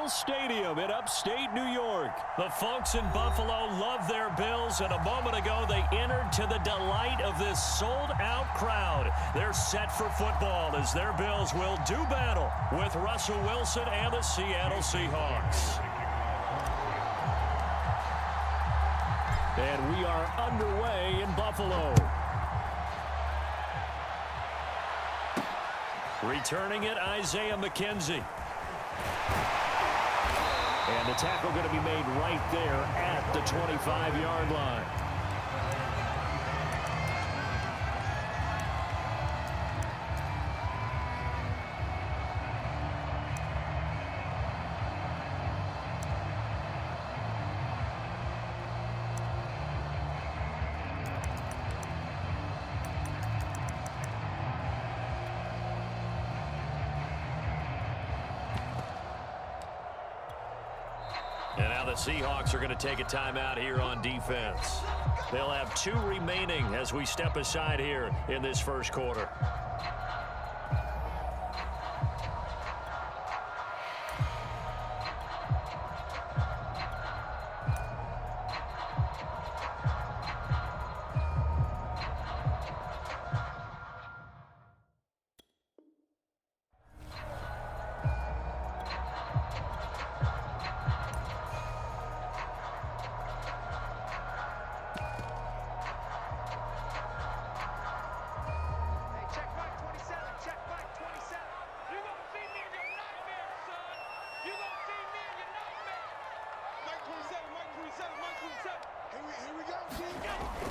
Memorial Stadium in upstate New York. The folks in Buffalo love their Bills, and a moment ago they entered to the delight of this sold-out crowd. They're set for football as their Bills will do battle with Russell Wilson and the Seattle Seahawks. And we are underway in Buffalo. Returning it, Isaiah McKenzie. And the tackle going to be made right there at the 25-yard line. And now the Seahawks are going to take a timeout here on defense. They'll have 2 remaining as we step aside here in this first quarter.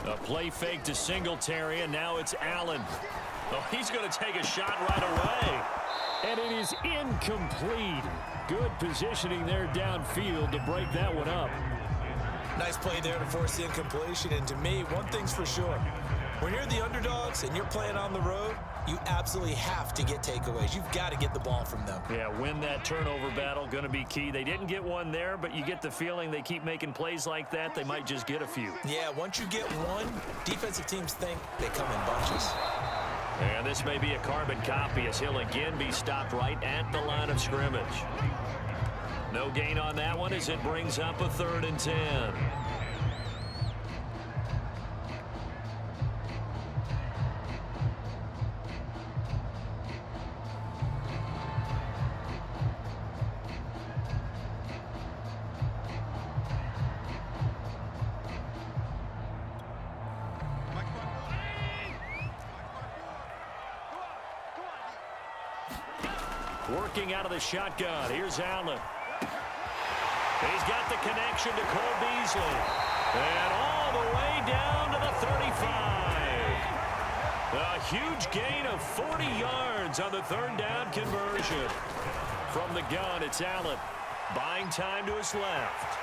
A play fake to Singletary, and now it's Allen. Oh, he's going to take a shot right away. And it is incomplete. Good positioning there downfield to break that one up. Nice play there to force the incompletion. And to me, one thing's for sure. When you're the underdogs and you're playing on the road, you absolutely have to get takeaways. You've got to get the ball from them. Yeah, win that turnover battle, going to be key. They didn't get one there, but you get the feeling they keep making plays like that, they might just get a few. Yeah, once you get one, defensive teams think they come in bunches. And this may be a carbon copy as he'll again be stopped right at the line of scrimmage. No gain on that one as it brings up a 3rd and 10. Working out of the shotgun. Here's Allen. He's got the connection to Cole Beasley. And all the way down to the 35. A huge gain of 40 yards on the 3rd down conversion. From the gun, it's Allen. Buying time to his left.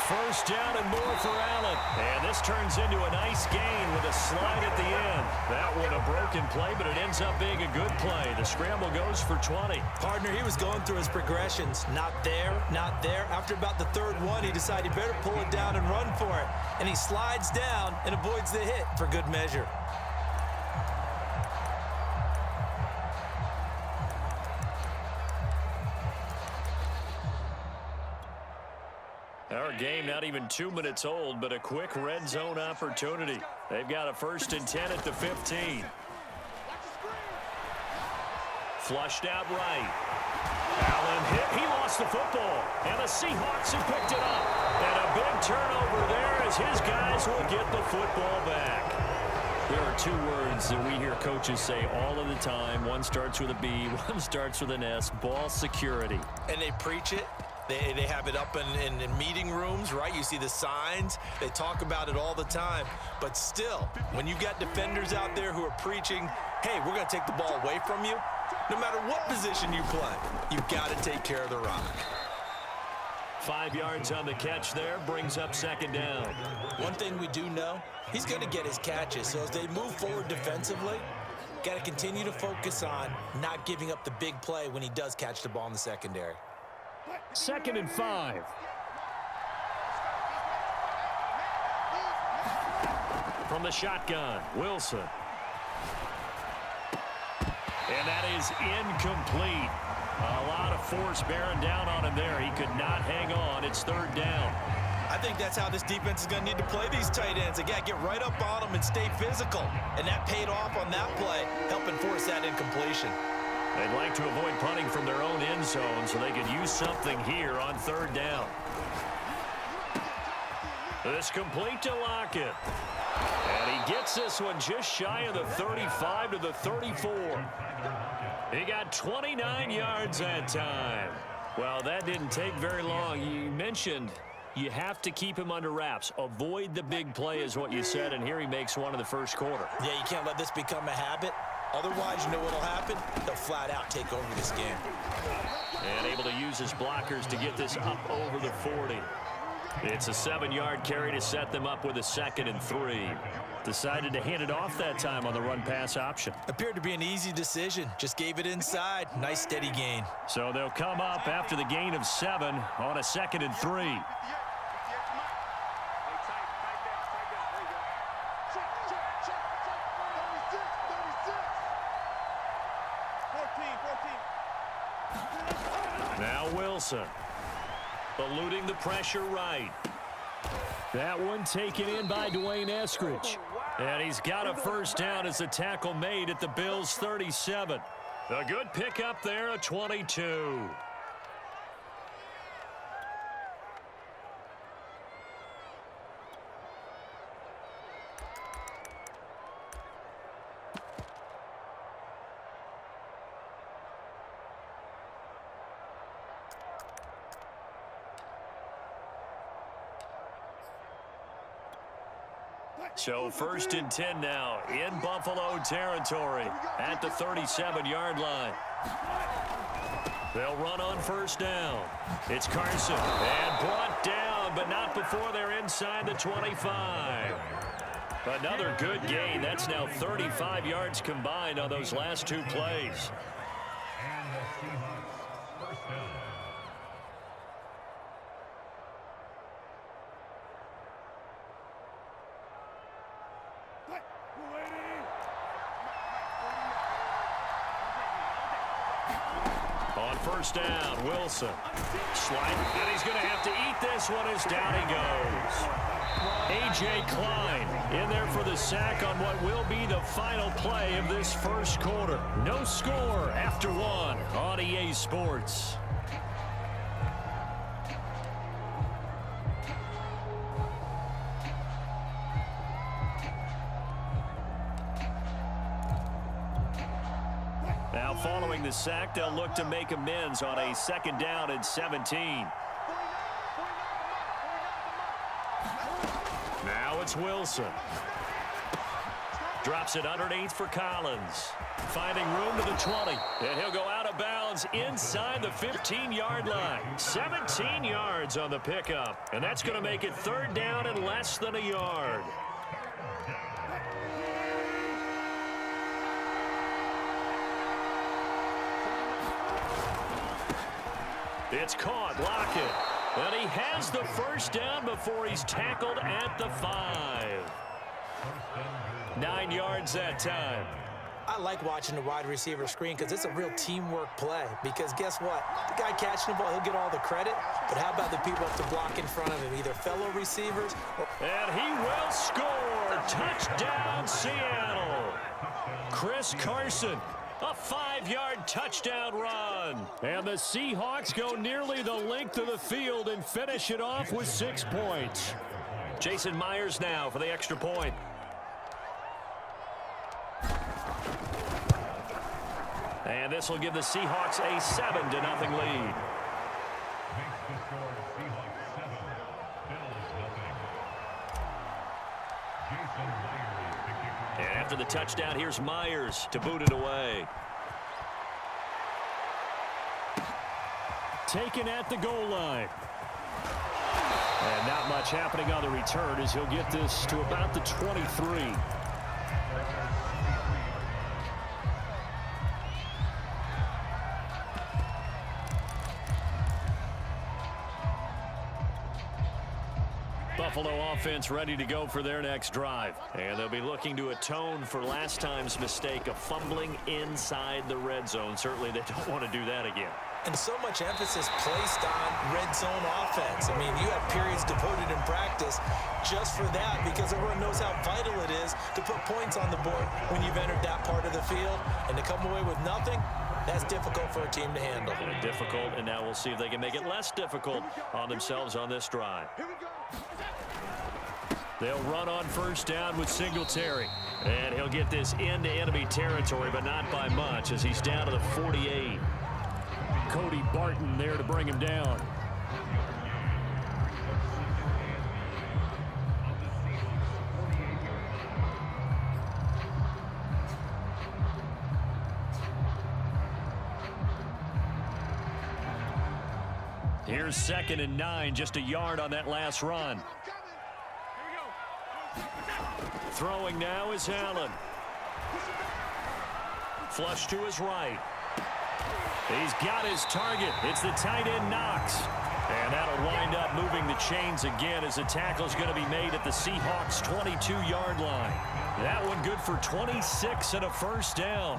First down and more for Allen. And this turns into a nice gain with a slide at the end. That one a broken play, but it ends up being a good play. The scramble goes for 20. Partner, he was going through his progressions. Not there, not there. After about the 3rd one, he decided he better pull it down and run for it. And he slides down and avoids the hit for good measure. Our game not even 2 minutes old, but a quick red zone opportunity. They've got a 1st and 10 at the 15. Flushed out right. Allen hit. He lost the football. And the Seahawks have picked it up. And a big turnover there as his guys will get the football back. There are 2 words that we hear coaches say all of the time. One starts with a B, one starts with an S. Ball security. And they preach it. They have it up in meeting rooms, right? You see the signs. They talk about it all the time. But still, when you've got defenders out there who are preaching, hey, we're going to take the ball away from you, no matter what position you play, you've got to take care of the rock. 5 yards on the catch there, brings up 2nd down. One thing we do know, he's going to get his catches. So as they move forward defensively, got to continue to focus on not giving up the big play when he does catch the ball in the secondary. 2nd and 5. From the shotgun, Wilson. And that is incomplete. A lot of force bearing down on him there. He could not hang on. It's third down. I think that's how this defense is going to need to play these tight ends. They got to get right up on them and stay physical. And that paid off on that play, helping force that incompletion. They'd like to avoid punting from their own end zone so they could use something here on third down. This complete to Lockett. And he gets this one just shy of the 35 to the 34. He got 29 yards that time. Well, that didn't take very long. You mentioned you have to keep him under wraps. Avoid the big play is what you said, and here he makes one in the first quarter. Yeah, you can't let this become a habit. Otherwise, you know what'll happen? They'll flat out take over this game. And able to use his blockers to get this up over the 40. It's a 7-yard carry to set them up with a 2nd and 3. Decided to hand it off that time on the run-pass option. Appeared to be an easy decision. Just gave it inside. Nice, steady gain. So they'll come up after the gain of 7 on a 2nd and 3. Now Wilson. Eluding the pressure right. That one taken in by Dwayne Eskridge. And he's got a first down as the tackle made at the Bills' 37. A good pickup there, a 22. So 1st and 10 now in Buffalo territory at the 37-yard line. They'll run on first down. It's Carson and brought down, but not before they're inside the 25. Another good gain. That's now 35 yards combined on those last 2 plays. On first down, Wilson. Slide, and he's going to have to eat this one as down he goes. A.J. Klein in there for the sack on what will be the final play of this first quarter. No score after 1 on EA Sports. Now following the sack, they'll look to make amends on a 2nd down and 17. Now it's Wilson. Drops it underneath for Collins. Finding room to the 20. And he'll go out of bounds inside the 15-yard line. 17 yards on the pickup. And that's going to make it 3rd down and less than a yard. It's caught. Lockett. And he has the first down before he's tackled at the 5. 9 yards that time. I like watching the wide receiver screen because it's a real teamwork play. Because guess what? The guy catching the ball, he'll get all the credit. But how about the people up to block in front of him, either fellow receivers or... And he will score. Touchdown, Seattle. Chris Carson. A 5-yard touchdown run. And the Seahawks go nearly the length of the field and finish it off with 6 points. Jason Myers now for the extra point. And this will give the Seahawks a 7-0 lead. And after the touchdown, here's Myers to boot it away. Taken at the goal line. And not much happening on the return as he'll get this to about the 23. Buffalo offense ready to go for their next drive. And they'll be looking to atone for last time's mistake of fumbling inside the red zone. Certainly they don't want to do that again. And so much emphasis placed on red zone offense. I mean, you have periods devoted in practice just for that because everyone knows how vital it is to put points on the board when you've entered that part of the field. And to come away with nothing, that's difficult for a team to handle. Very difficult, and now we'll see if they can make it less difficult on themselves on this drive. They'll run on first down with Singletary. And he'll get this into enemy territory, but not by much as he's down to the 48. Cody Barton there to bring him down. Here's 2nd and 9, just a yard on that last run. Throwing now is Allen. Flush to his right. He's got his target. It's the tight end Knox. And that'll wind up moving the chains again as the tackle's going to be made at the Seahawks' 22-yard line. That one good for 26 and a first down.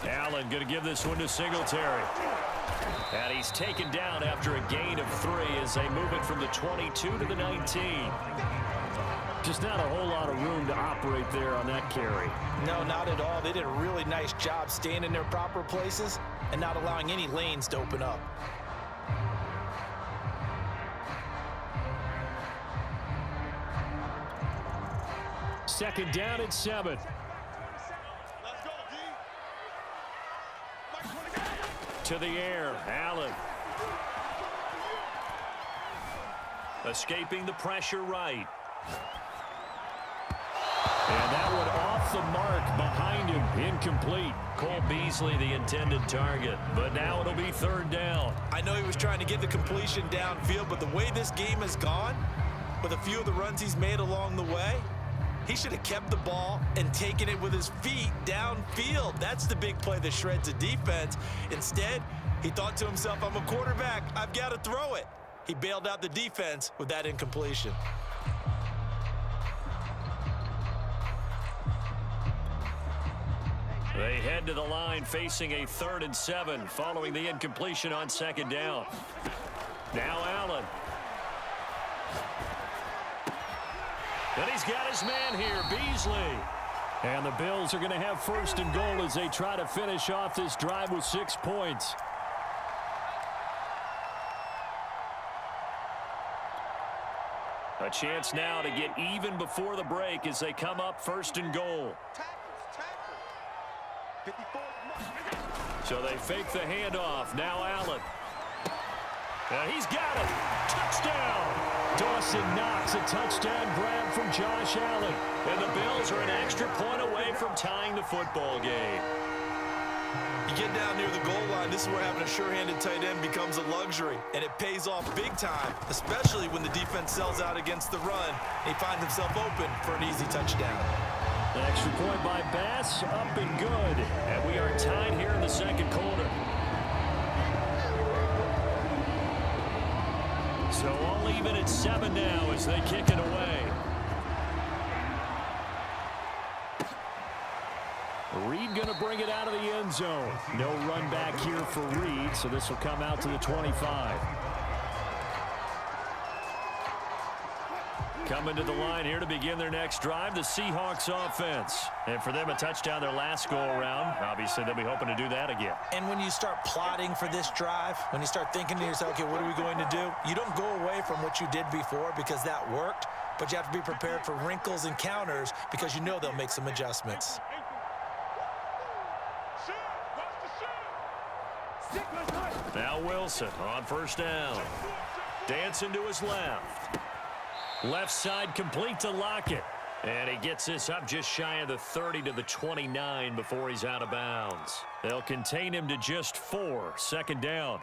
Allen going to give this one to Singletary. And he's taken down after a gain of 3 as they move it from the 22 to the 19. Just not a whole lot of room to operate there on that carry. No, not at all. They did a really nice job staying in their proper places and not allowing any lanes to open up. Second down and 7. To the air, Allen. Escaping the pressure right. And that one off the mark behind him, incomplete. Cole Beasley, the intended target, but now it'll be 3rd down. I know he was trying to get the completion downfield, but the way this game has gone, with a few of the runs he's made along the way, he should have kept the ball and taken it with his feet downfield. That's the big play that shreds a defense. Instead, he thought to himself, I'm a quarterback, I've got to throw it. He bailed out the defense with that incompletion. They head to the line facing a 3rd and 7 following the incompletion on 2nd down. Now Allen. And he's got his man here, Beasley. And the Bills are going to have 1st and goal as they try to finish off this drive with 6 points. A chance now to get even before the break as they come up 1st and goal. So they fake the handoff. Now Allen. And he's got it. Touchdown. Dawson Knox, a touchdown grab from Josh Allen. And the Bills are an extra point away from tying the football game. You get down near the goal line, this is where having a sure-handed tight end becomes a luxury. And it pays off big time, especially when the defense sells out against the run. And he finds himself open for an easy touchdown. An extra point by Bass, up and good. And we are tied here in the 2nd quarter. So all even at 7 now as they kick it away. Reed going to bring it out of the end zone. No run back here for Reed, so this will come out to the 25. Coming to the line here to begin their next drive, the Seahawks offense. And for them, a touchdown their last go-around. Obviously, they'll be hoping to do that again. And when you start plotting for this drive, when you start thinking to yourself, okay, what are we going to do? You don't go away from what you did before because that worked, but you have to be prepared for wrinkles and counters because you know they'll make some adjustments. Now Wilson on first down. Dancing to his left. Left side complete to Lockett. And he gets this up just shy of the 30 to the 29 before he's out of bounds. They'll contain him to just 4. 2nd down.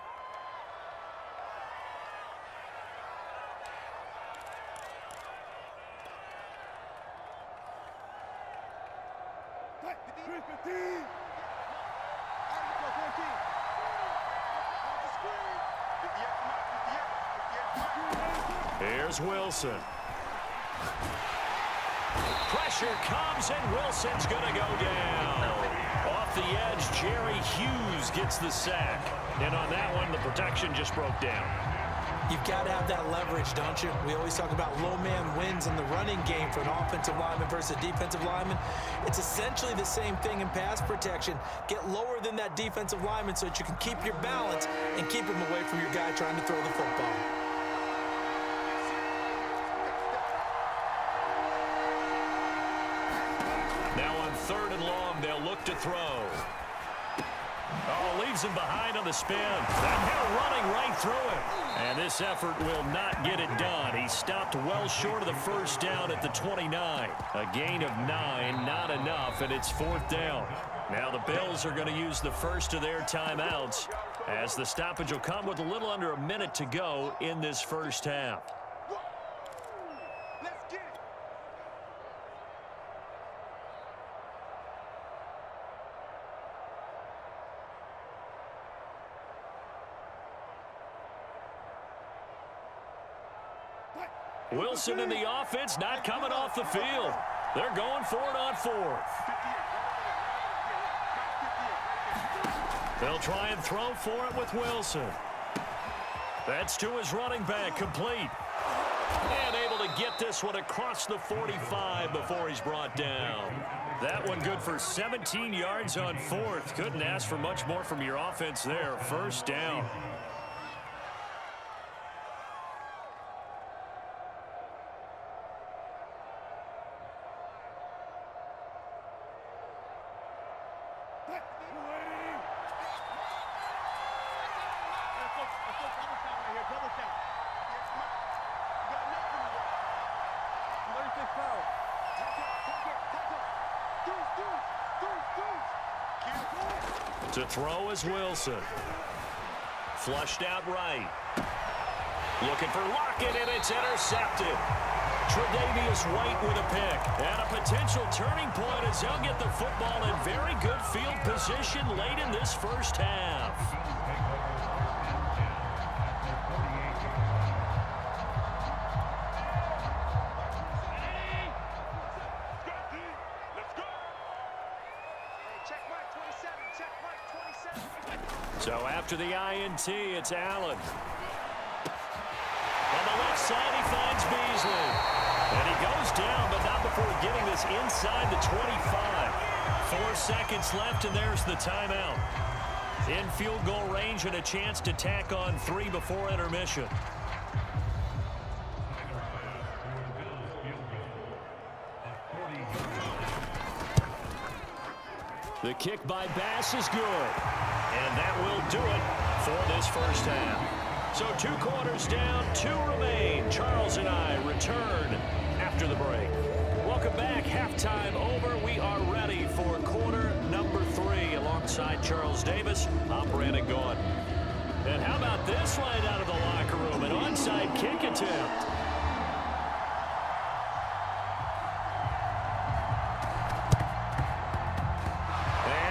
Here's Wilson. Pressure comes, and Wilson's going to go down. Off the edge, Jerry Hughes gets the sack. And on that one, the protection just broke down. You've got to have that leverage, don't you? We always talk about low man wins in the running game for an offensive lineman versus a defensive lineman. It's essentially the same thing in pass protection. Get lower than that defensive lineman so that you can keep your balance and keep him away from your guy trying to throw the football. Now on 3rd and long, they'll look to throw. Oh, leaves him behind on the spin. And they're running right through him. And this effort will not get it done. He stopped well short of the first down at the 29. A gain of 9, not enough, and it's 4th down. Now the Bills are going to use the first of their timeouts, as the stoppage will come with a little under a minute to go in this first half. Wilson and the offense not coming off the field. They're going for it on 4th. They'll try and throw for it with Wilson. That's to his running back, complete. And able to get this one across the 45 before he's brought down. That one good for 17 yards on 4th. Couldn't ask for much more from your offense there. First down. To throw is Wilson. Flushed out right. Looking for Lockett, and it's intercepted. Tre'Davious White with a pick. And a potential turning point as they'll get the football in very good field position late in this first half. So after the INT, it's Allen. On the left side, he finds Beasley. And he goes down, but not before getting this inside the 25. 4 seconds left, and there's the timeout. In field goal range and a chance to tack on 3 before intermission. The kick by Bass is good. And that will do it for this first half. So 2 quarters down, 2 remain. Charles and I return after the break. Welcome back. Halftime over. We are ready for quarter number 3 alongside Charles Davis. I'm Brandon Gaudin. And how about this right out of the locker room? An onside kick attempt.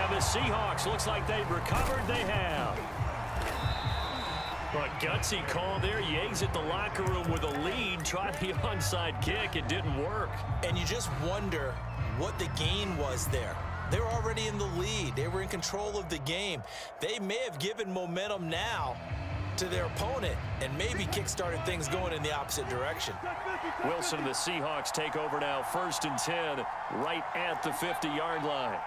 The Seahawks, looks like they've recovered. They have. But gutsy call there. He exit the locker room with a lead. Tried the onside kick. It didn't work. And you just wonder what the gain was there. They were already in the lead. They were in control of the game. They may have given momentum now to their opponent and maybe kick-started things going in the opposite direction. Wilson and the Seahawks take over now. 1st and 10 right at the 50-yard line.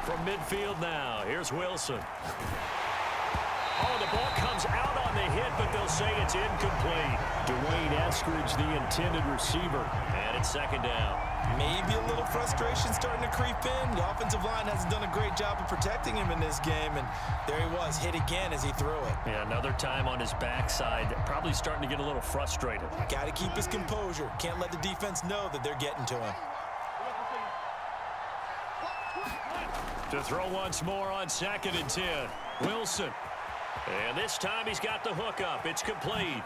From midfield now, here's Wilson. Oh, the ball comes out on the hit, but they'll say it's incomplete. Dwayne Eskridge, the intended receiver, and it's 2nd down. Maybe a little frustration starting to creep in. The offensive line hasn't done a great job of protecting him in this game, and there he was, hit again as he threw it. Yeah, another time on his backside, probably starting to get a little frustrated. Got to keep his composure. Can't let the defense know that they're getting to him. To throw once more on 2nd and 10. Wilson. And this time he's got the hook up. It's complete.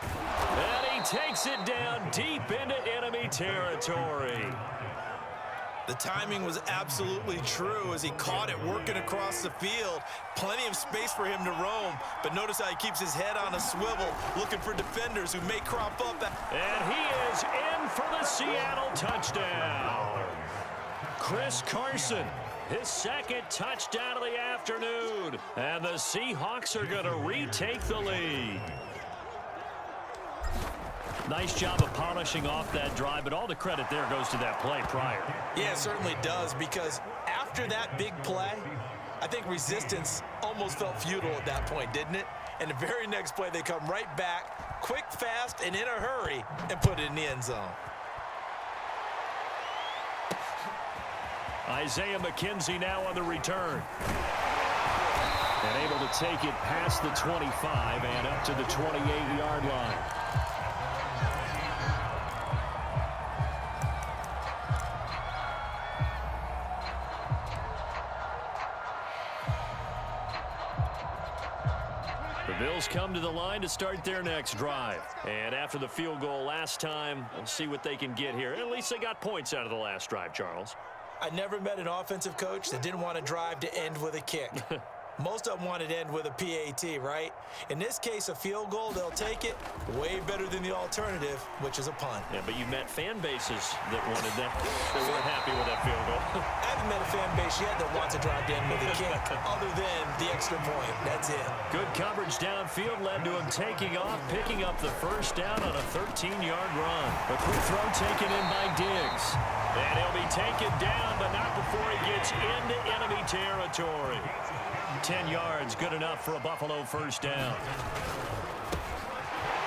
And he takes it down deep into enemy territory. The timing was absolutely true as he caught it working across the field. Plenty of space for him to roam, but notice how he keeps his head on a swivel, looking for defenders who may crop up. And he is in for the Seattle touchdown. Chris Carson, his second touchdown of the afternoon. And the Seahawks are going to retake the lead. Nice job of polishing off that drive, but all the credit there goes to that play prior. Yeah, it certainly does, because after that big play, I think resistance almost felt futile at that point, didn't it? And the very next play, they come right back, quick, fast, and in a hurry, and put it in the end zone. Isaiah McKenzie now on the return. And able to take it past the 25 and up to the 28-yard line. The Bills come to the line to start their next drive. And after the field goal last time, we'll see what they can get here. At least they got points out of the last drive, Charles. I never met an offensive coach that didn't want to drive to end with a kick. Most of them wanted to end with a PAT, right? In this case, a field goal, they'll take it. Way better than the alternative, which is a punt. Yeah, but you met fan bases that wanted that. They weren't happy with that field goal. I haven't met a fan base yet that wants to drive to end with a kick, other than the extra point. That's it. Good coverage downfield led to him taking off, picking up the first down on a 13-yard run. A quick throw taken in by Diggs. And he'll be taken down, but not before he gets into enemy territory. 10 yards, good enough for a Buffalo first down.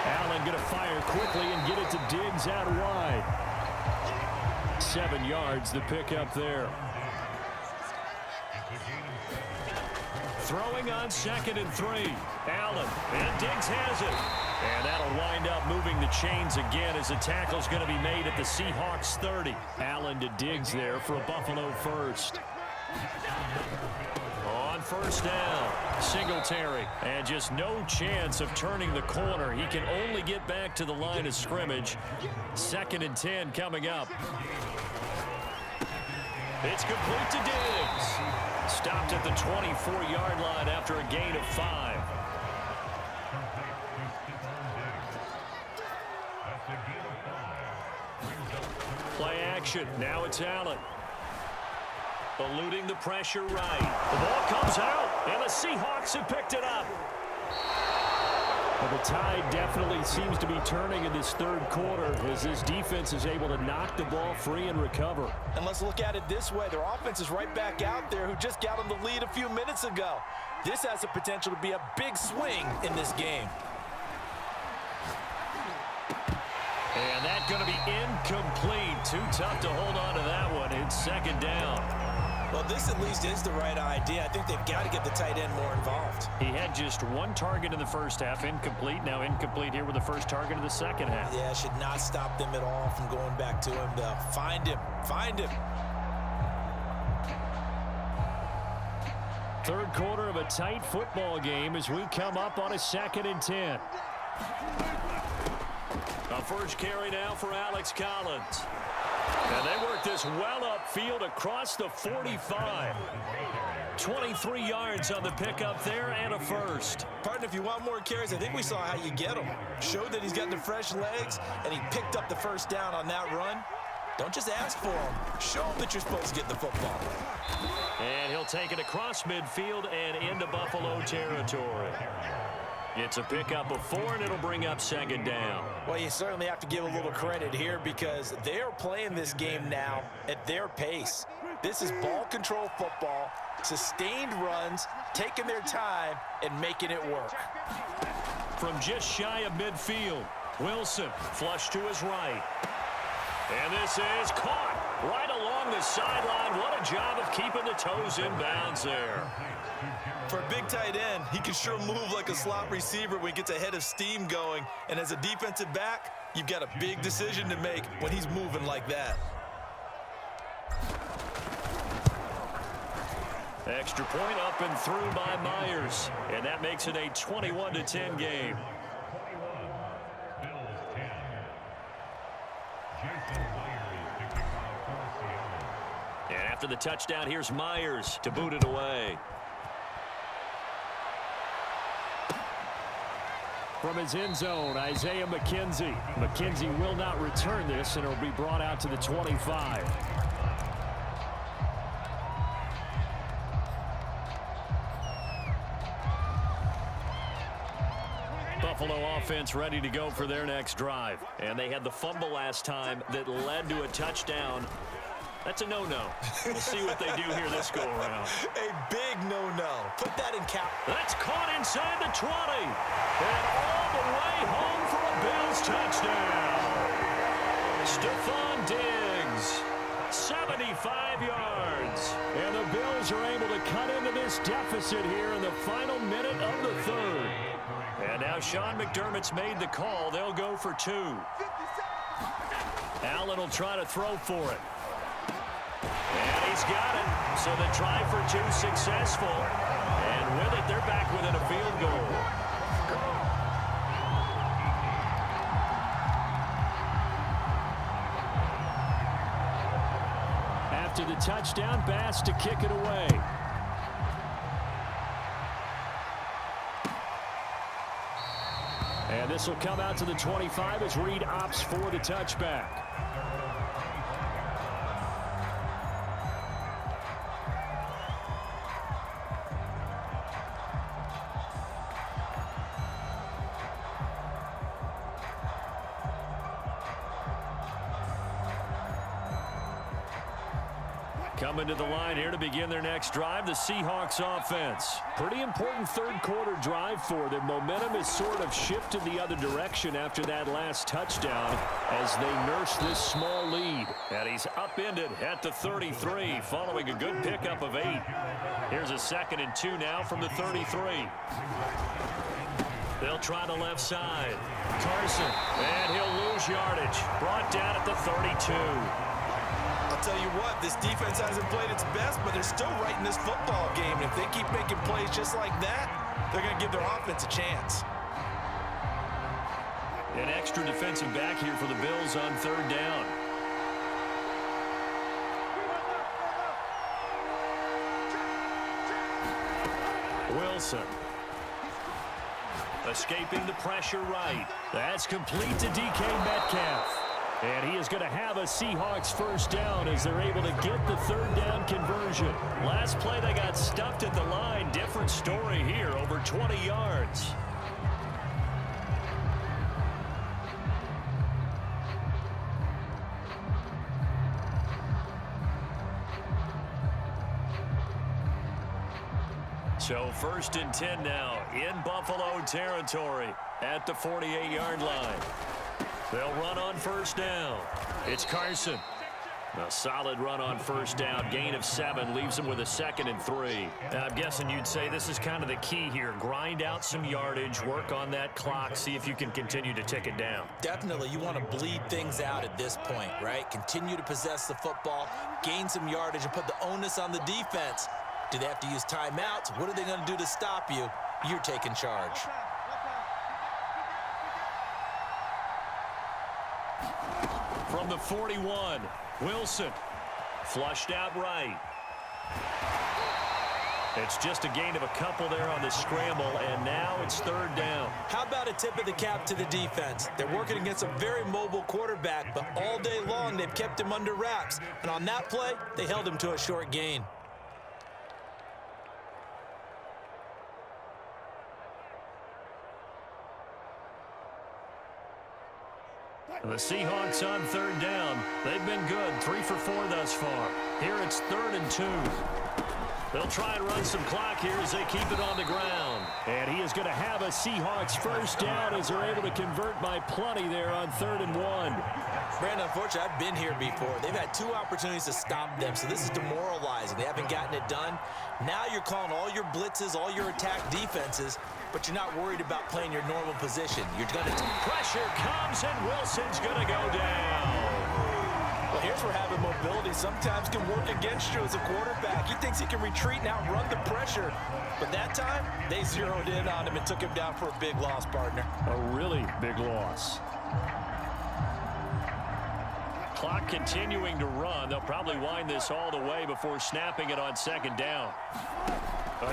Allen going to fire quickly and get it to Diggs out wide. 7 yards, the pickup there. Throwing on 2nd and 3. Allen, and Diggs has it. And that'll wind up moving the chains again as the tackle's going to be made at the Seahawks 30. Allen to Diggs there for a Buffalo first. On first down, Singletary, and just no chance of turning the corner. He can only get back to the line of scrimmage. 2nd and 10 coming up. It's complete to Diggs. Stopped at the 24-yard line after a gain of 5. Play action. Now it's Allen. Eluding the pressure right. The ball comes out, and the Seahawks have picked it up. Well, the tide definitely seems to be turning in this third quarter as this defense is able to knock the ball free and recover. And let's look at it this way. Their offense is right back out there who just got them the lead a few minutes ago. This has the potential to be a big swing in this game. And that's going to be incomplete. Too tough to hold on to that one. It's 2nd down. Well, this at least is the right idea. I think they've got to get the tight end more involved. He had just 1 target in the first half, incomplete. Now incomplete here with the first target of the second half. Yeah, should not stop them at all from going back to him, though. Find him. Find him. Third quarter of a tight football game as we come up on a 2nd and 10. A first carry now for Alex Collins. And they work this well upfield across the 45. 23 yards on the pickup there and a first. Partner, if you want more carries, I think we saw how you get them. Showed that he's got the fresh legs, and he picked up the first down on that run. Don't just ask for them. Show them that you're supposed to get the football. And he'll take it across midfield and into Buffalo territory. It's a pickup of 4, and it'll bring up 2nd down. Well, you certainly have to give a little credit here because they are playing this game now at their pace. This is ball control football, sustained runs, taking their time, and making it work. From just shy of midfield, Wilson flush to his right. And this is caught right along the sideline. What a job of keeping the toes in bounds there. For a big tight end, he can sure move like a slot receiver when he gets a head of steam going. And as a defensive back, you've got a big decision to make when he's moving like that. Extra point up and through by Myers. And that makes it a 21-10 game. And after the touchdown, here's Myers to boot it away. From his end zone, Isaiah McKenzie. McKenzie will not return this, and it'll be brought out to the 25. Buffalo offense ready to go for their next drive. And they had the fumble last time that led to a touchdown. That's a no-no. We'll see what they do here this go-around. A big no-no. Put that in cap. That's caught inside the 20. And all the way home for a Bills touchdown. Stephon Diggs, 75 yards. And the Bills are able to cut into this deficit here in the final minute of the third. And now Sean McDermott's made the call. They'll go for 2. Allen will try to throw for it. And he's got it. So the try for 2 successful. And with it, they're back within a field goal. After the touchdown, Bass to kick it away. And this will come out to the 25 as Reed opts for the touchback. Coming to the line here to begin their next drive, the Seahawks offense. Pretty important third quarter drive for them. Momentum has sort of shifted the other direction after that last touchdown as they nurse this small lead. And he's upended at the 33 following a good pickup of 8. Here's a 2nd and 2 now from the 33. They'll try the left side. Carson, and he'll lose yardage. Brought down at the 32. I'll tell you what, this defense hasn't played its best, but they're still right in this football game. And if they keep making plays just like that, they're going to give their offense a chance. An extra defensive back here for the Bills on 3rd down. Wilson. Escaping the pressure right. That's complete to DK Metcalf. And he is going to have a Seahawks first down as they're able to get the 3rd down conversion. Last play, they got stuffed at the line. Different story here, over 20 yards. So 1st and 10 now in Buffalo territory at the 48-yard line. They'll run on 1st down. It's Carson. A solid run on 1st down. Gain of 7 leaves him with a 2nd and 3. I'm guessing you'd say this is kind of the key here. Grind out some yardage, work on that clock, see if you can continue to tick it down. Definitely. You want to bleed things out at this point, right? Continue to possess the football, gain some yardage, and put the onus on the defense. Do they have to use timeouts? What are they going to do to stop you? You're taking charge. From the 41, Wilson. Flushed out right. It's just a gain of a couple there on the scramble, and now it's 3rd down. How about a tip of the cap to the defense? They're working against a very mobile quarterback, but all day long they've kept him under wraps. And on that play, they held him to a short gain. The Seahawks on 3rd down. They've been good, 3 for 4 thus far. Here it's 3rd and 2. They'll try and run some clock here as they keep it on the ground. And he is going to have a Seahawks first down as they're able to convert by plenty there on 3rd and 1. Brandon, unfortunately, I've been here before. They've had 2 opportunities to stop them, so this is demoralizing. They haven't gotten it done. Now you're calling all your blitzes, all your attack defenses, but you're not worried about playing your normal position. You're going to... Pressure comes, and Wilson's going to go down. Well, here's where having mobility sometimes can work against you as a quarterback. He thinks he can retreat and outrun the pressure. But that time, they zeroed in on him and took him down for a big loss, partner. A really big loss. clock continuing to run. They'll probably wind this all the way before snapping it on second down.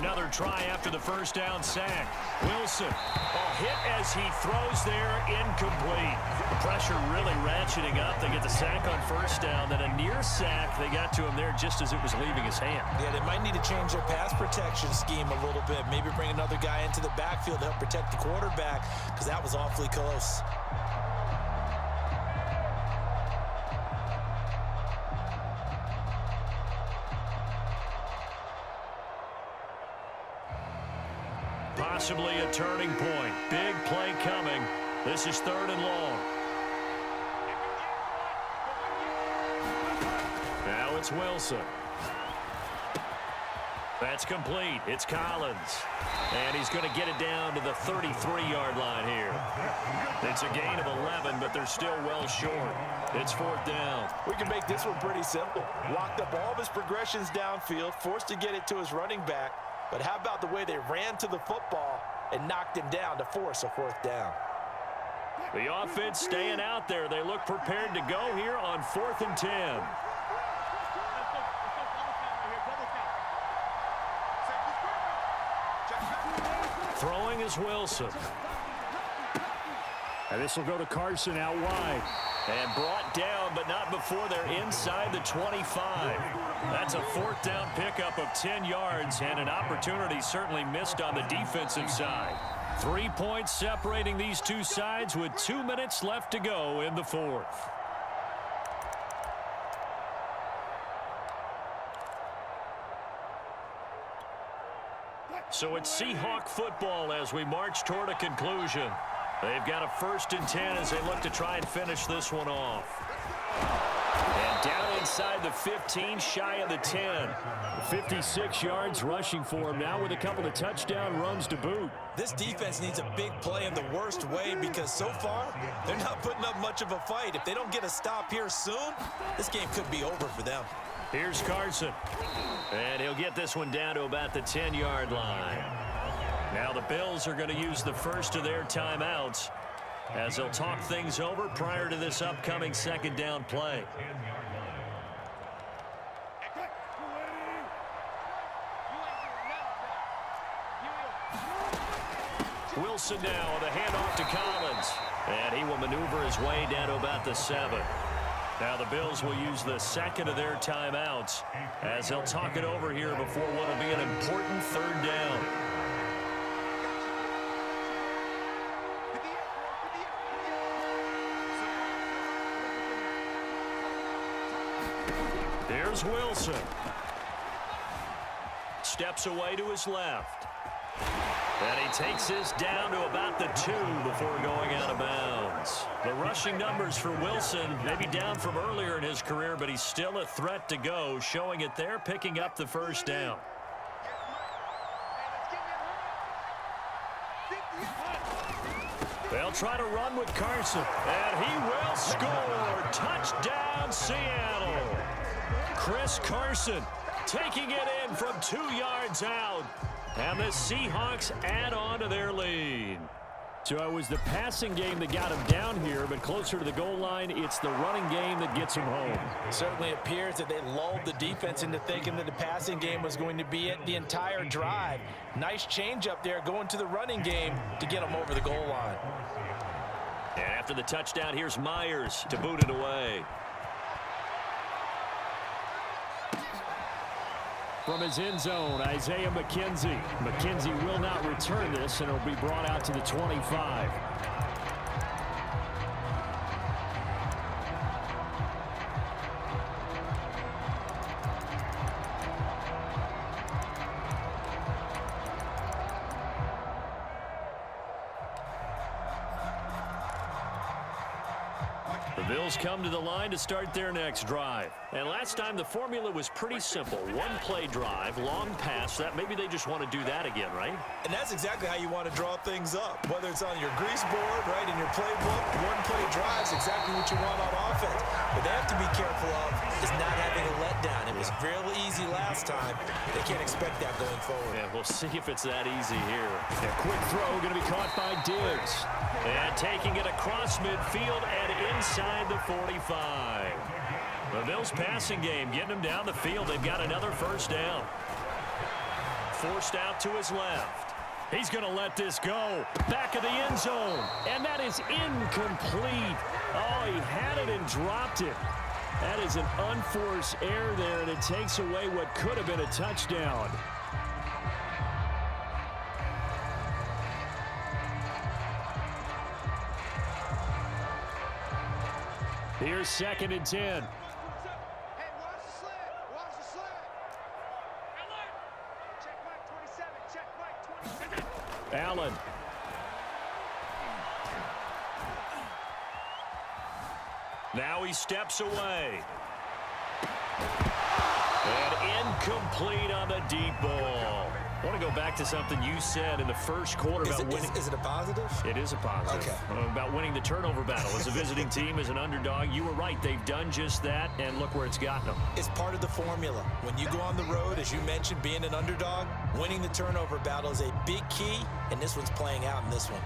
Another try after the first down sack. Wilson, a hit as he throws there, incomplete. The pressure really ratcheting up. They get the sack on first down, then a near sack. They got to him there just as it was leaving his hand. Yeah, they might need to change their pass protection scheme a little bit. Maybe bring another guy into the backfield to help protect the quarterback, because that was awfully close. Possibly a turning point. Big play coming. This is 3rd and long. Now it's Wilson. That's complete. It's Collins. And he's going to get it down to the 33-yard line here. It's a gain of 11, but they're still well short. It's 4th down. We can make this one pretty simple. Locked up all of his progressions downfield, forced to get it to his running back. But how about the way they ran to the football and knocked him down to force a 4th down? The offense staying out there. They look prepared to go here on 4th and 10. Throwing is Wilson. And this will go to Carson out wide. And brought down, but not before they're inside the 25. That's a 4th down pickup of 10 yards, and an opportunity certainly missed on the defensive side. 3 points separating these two sides with 2 minutes left to go in the 4th. So it's Seahawk football as we march toward a conclusion. They've got a 1st and 10 as they look to try and finish this one off. And down inside the 15, shy of the 10. 56 yards rushing for him now with a couple of touchdown runs to boot. This defense needs a big play in the worst way, because so far they're not putting up much of a fight. If they don't get a stop here soon, this game could be over for them. Here's Carson. And he'll get this one down to about the 10-yard line. Now the Bills are going to use the first of their timeouts as they'll talk things over prior to this upcoming 2nd down play. Wilson now with a handoff to Collins. And he will maneuver his way down to about the 7. Now the Bills will use the 2nd of their timeouts as they'll talk it over here before what will be an important 3rd down. Here's Wilson. Steps away to his left. And he takes this down to about the 2 before going out of bounds. The rushing numbers for Wilson maybe down from earlier in his career, but he's still a threat to go, showing it there, picking up the 1st down. They'll try to run with Carson, and he will score. Touchdown, Seattle. Chris Carson taking it in from 2 yards out. And the Seahawks add on to their lead. So it was the passing game that got him down here, but closer to the goal line, it's the running game that gets him home. It certainly appears that they lulled the defense into thinking that the passing game was going to be it the entire drive. Nice change up there going to the running game to get them over the goal line. And after the touchdown, here's Myers to boot it away. From his end zone, Isaiah McKenzie. McKenzie will not return this, and it'll be brought out to the 25. The Bills come to the line to start their next drive. And last time the formula was pretty simple. One play drive, long pass. That maybe they just want to do that again, right? And that's exactly how you want to draw things up. Whether it's on your grease board, right, in your playbook, one play drive is exactly what you want on offense. What they have to be careful of is not having a letdown. It was fairly easy last time. They can't expect that going forward. Yeah, we'll see if it's that easy here. A quick throw going to be caught by Diggs. And taking it across midfield and inside the 45. The Bills passing game getting them down the field. They've got another first down. Forced out to his left. He's going to let this go. Back of the end zone. And that is incomplete. Oh, he had it and dropped it. That is an unforced error there, and it takes away what could have been a touchdown. Here's 2nd and 10. Allen. Now he steps away. And incomplete on the deep ball. I want to go back to something you said in the first quarter about winning. Is it a positive? It is a positive. Okay. About winning the turnover battle. As a visiting team, as an underdog, you were right. They've done just that, and look where it's gotten them. It's part of the formula. When you go on the road, as you mentioned, being an underdog, winning the turnover battle is a big key, and this one's playing out in this one.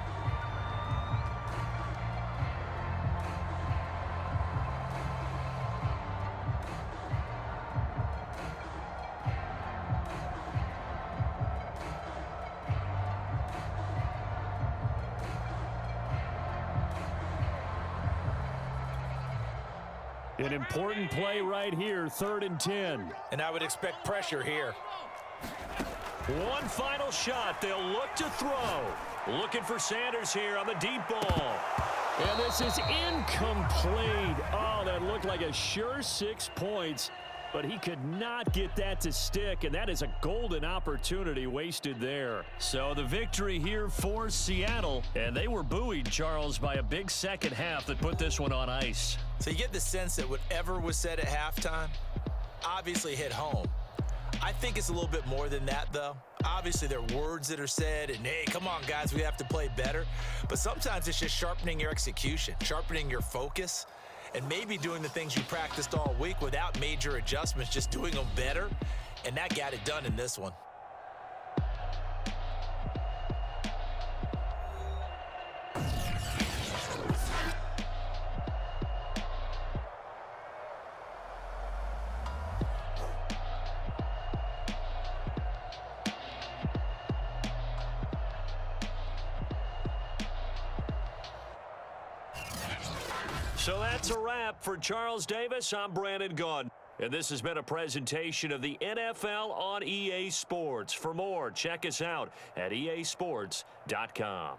An important play right here, 3rd and 10. And I would expect pressure here. One final shot. They'll look to throw. Looking for Sanders here on the deep ball. And this is incomplete. Oh, that looked like a sure 6 points, but he could not get that to stick, and that is a golden opportunity wasted there. So the victory here for Seattle, and they were buoyed, Charles, by a big second half that put this one on ice. So you get the sense that whatever was said at halftime obviously hit home. I think it's a little bit more than that, though. Obviously, there are words that are said, and, hey, come on, guys, we have to play better. But sometimes it's just sharpening your execution, sharpening your focus, and maybe doing the things you practiced all week without major adjustments, just doing them better, and that got it done in this one. So that's a wrap for Charles Davis. I'm Brandon Gaudin. And this has been a presentation of the NFL on EA Sports. For more, check us out at easports.com.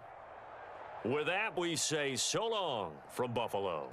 With that, we say so long from Buffalo.